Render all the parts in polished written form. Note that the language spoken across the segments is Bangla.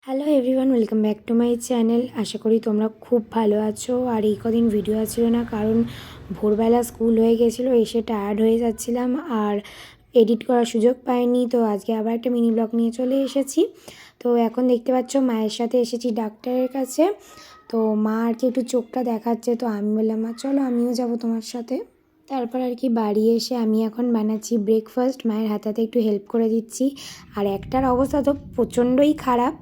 Hello everyone, welcome back to my channel. আশা করি তোমরা খুব ভালো আছো। আর এই কদিন ভিডিও আসছিল না, কারণ ভোরবেলা স্কুল হয়ে গেছিলো, এসে টায়ার্ড হয়ে যাচ্ছিলাম আর এডিট করার সুযোগ পাইনি। তো আজকে আবার একটা মিনি ব্লগ নিয়ে চলে এসেছি। তো এখন দেখতে পাচ্ছ মায়ের সাথে এসেছি ডাক্তারের কাছে। তো মা আর কি একটু চোখটা দেখাচ্ছে, তো আমি বললাম মা চলো আমিও যাব তোমার সাথে। তারপর আর কি বাড়ি এসে আমি এখন বানাচ্ছি ব্রেকফাস্ট, মায়ের হাতে একটু হেল্প করে দিচ্ছি। আর একটার অবস্থা তো প্রচণ্ডই খারাপ,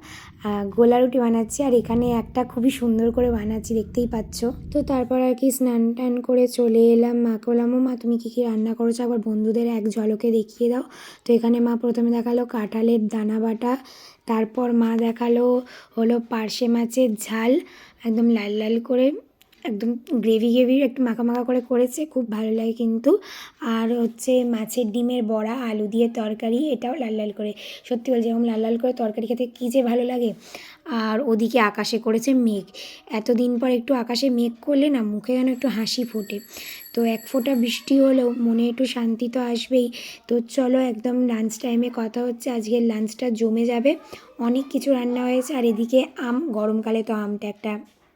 গোলা রুটি বানাচ্ছি। আর এখানে একটা খুবই সুন্দর করে বানাচ্ছি, দেখতেই পাচ্ছ। তো তারপর আর কি স্নান টান করে চলে এলাম। মাকে বললাম মা তুমি কী কী রান্না করেছো একবার বন্ধুদের এক ঝলকে দেখিয়ে দাও। তো এখানে মা প্রথমে দেখালো কাঁঠালের দানা বাটা, তারপর মা দেখালো হলো পার্শে মাছের ঝাল, একদম লাল লাল করে, একদম গ্রেভি গ্রেভি একটু মাখা মাখা করে করেছে, খুব ভালো লাগে কিন্তু। আর হচ্ছে মাছের ডিমের বড়া, আলু দিয়ে তরকারি, এটাও লাল লাল করে। সত্যি বলছি এরকম লাল লাল করে তরকারি খেতে কী যে ভালো লাগে। আর ওদিকে আকাশে করেছে মেঘ। এতদিন পর একটু আকাশে মেঘ করলে না মুখে যেন একটু হাসি ফোটে। তো এক ফোঁটা বৃষ্টি হলেও মনে একটু শান্তি তো আসবেই। তো চলো একদম লাঞ্চ টাইমে কথা হচ্ছে, আজকের লাঞ্চটা জমে যাবে। অনেক কিছু রান্না হয়েছে। আর এদিকে আম, গরমকালে তো আমটা একটা,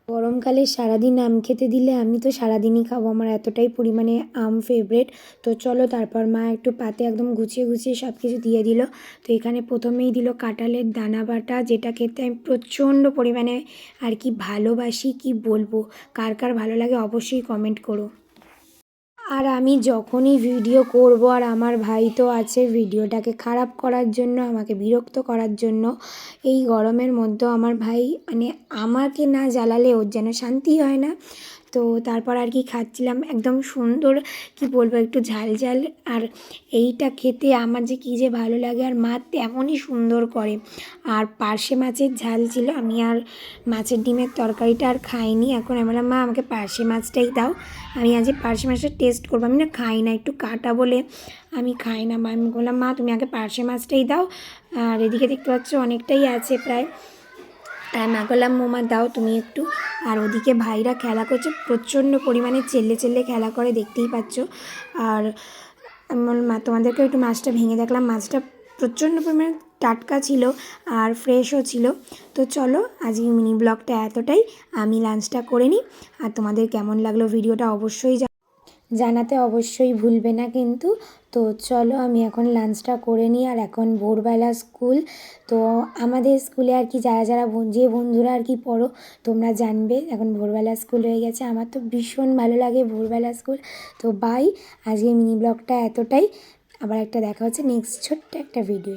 গরমকালে সারাদিন আম খেতে দিলে আমি তো সারাদিনই খাবো, আমার এতটাই পরিমাণে আম ফেভারেট। তো চলো তারপর মা একটু পাতে একদম গুছিয়ে গুছিয়ে সব কিছু দিয়ে দিল। তো এখানে প্রথমেই দিল কাঁঠালের দানা বাটা, যেটা খেতে আমি প্রচণ্ড পরিমাণে আর কি ভালোবাসি, কি বলবো। কার কার ভালো লাগে অবশ্যই কমেন্ট করো। আর আমি যখনই ভিডিও করব, আর আমার ভাই তো আছে ভিডিওটাকে খারাপ করার জন্য, আমাকে বিরক্ত করার জন্য। এই গরমের মধ্যেও আমার ভাই মানে আমাকে না জ্বালালে ওর যেন শান্তি হয় না। তো তারপর আর কি খাচ্ছিলাম, একদম সুন্দর, কি বলবো, একটু ঝাল ঝাল। আর এইটা খেতে আমার যে কী যে ভালো লাগে, আর মা তেমনই সুন্দর করে। আর পার্শে মাছের ঝাল ছিল, আমি আর মাছের ডিমের তরকারিটা আর খাইনি। এখন আমি বললাম মা আমাকে পার্শে মাছটাই দাও, আমি আজ পার্শে মাছটা টেস্ট করবো। আমি না খাই না, একটু কাটা বলে আমি খাই না। মা, আমি বললাম মা তুমি আগে পার্শে মাছটাই দাও। আর এদিকে দেখতে পাচ্ছ অনেকটাই আছে প্রায়। আর মা বললাম মোমা দাও তুমি একটু। আর ওদিকে ভাইরা খেলা করছে, প্রচণ্ড পরিমাণে চেল্লে চেল্লে খেলা করে, দেখতেই পাচ্ছ। আর আমি বললাম মা তোমাদেরকে একটু মাছটা ভেঙে দেখলাম, মাছটা প্রচণ্ড পরিমাণে টাটকা ছিল আর ফ্রেশও ছিল। তো চলো আজকে মিনি ব্লগটা এতটাই, আমি লাঞ্চটা করে নিই। আর তোমাদের কেমন লাগলো ভিডিওটা অবশ্যই জানাতে অবশ্যই ভুলবে না কিন্তু। তো চলো আমি এখন লাঞ্চটা করে নিই। আর এখন ভোরবেলা স্কুল, তো আমাদের স্কুলে আর কি যারা যারা যে বন্ধুরা আর কি পড়ো তোমরা জানবে, এখন ভোরবেলা স্কুল হয়ে গেছে। আমার তো ভীষণ ভালো লাগে ভোরবেলা স্কুল। তো বাই, আজকে মিনি ব্লগটা এতটাই। আবার একটা দেখা হচ্ছে নেক্সট ছোট্ট একটা ভিডিও।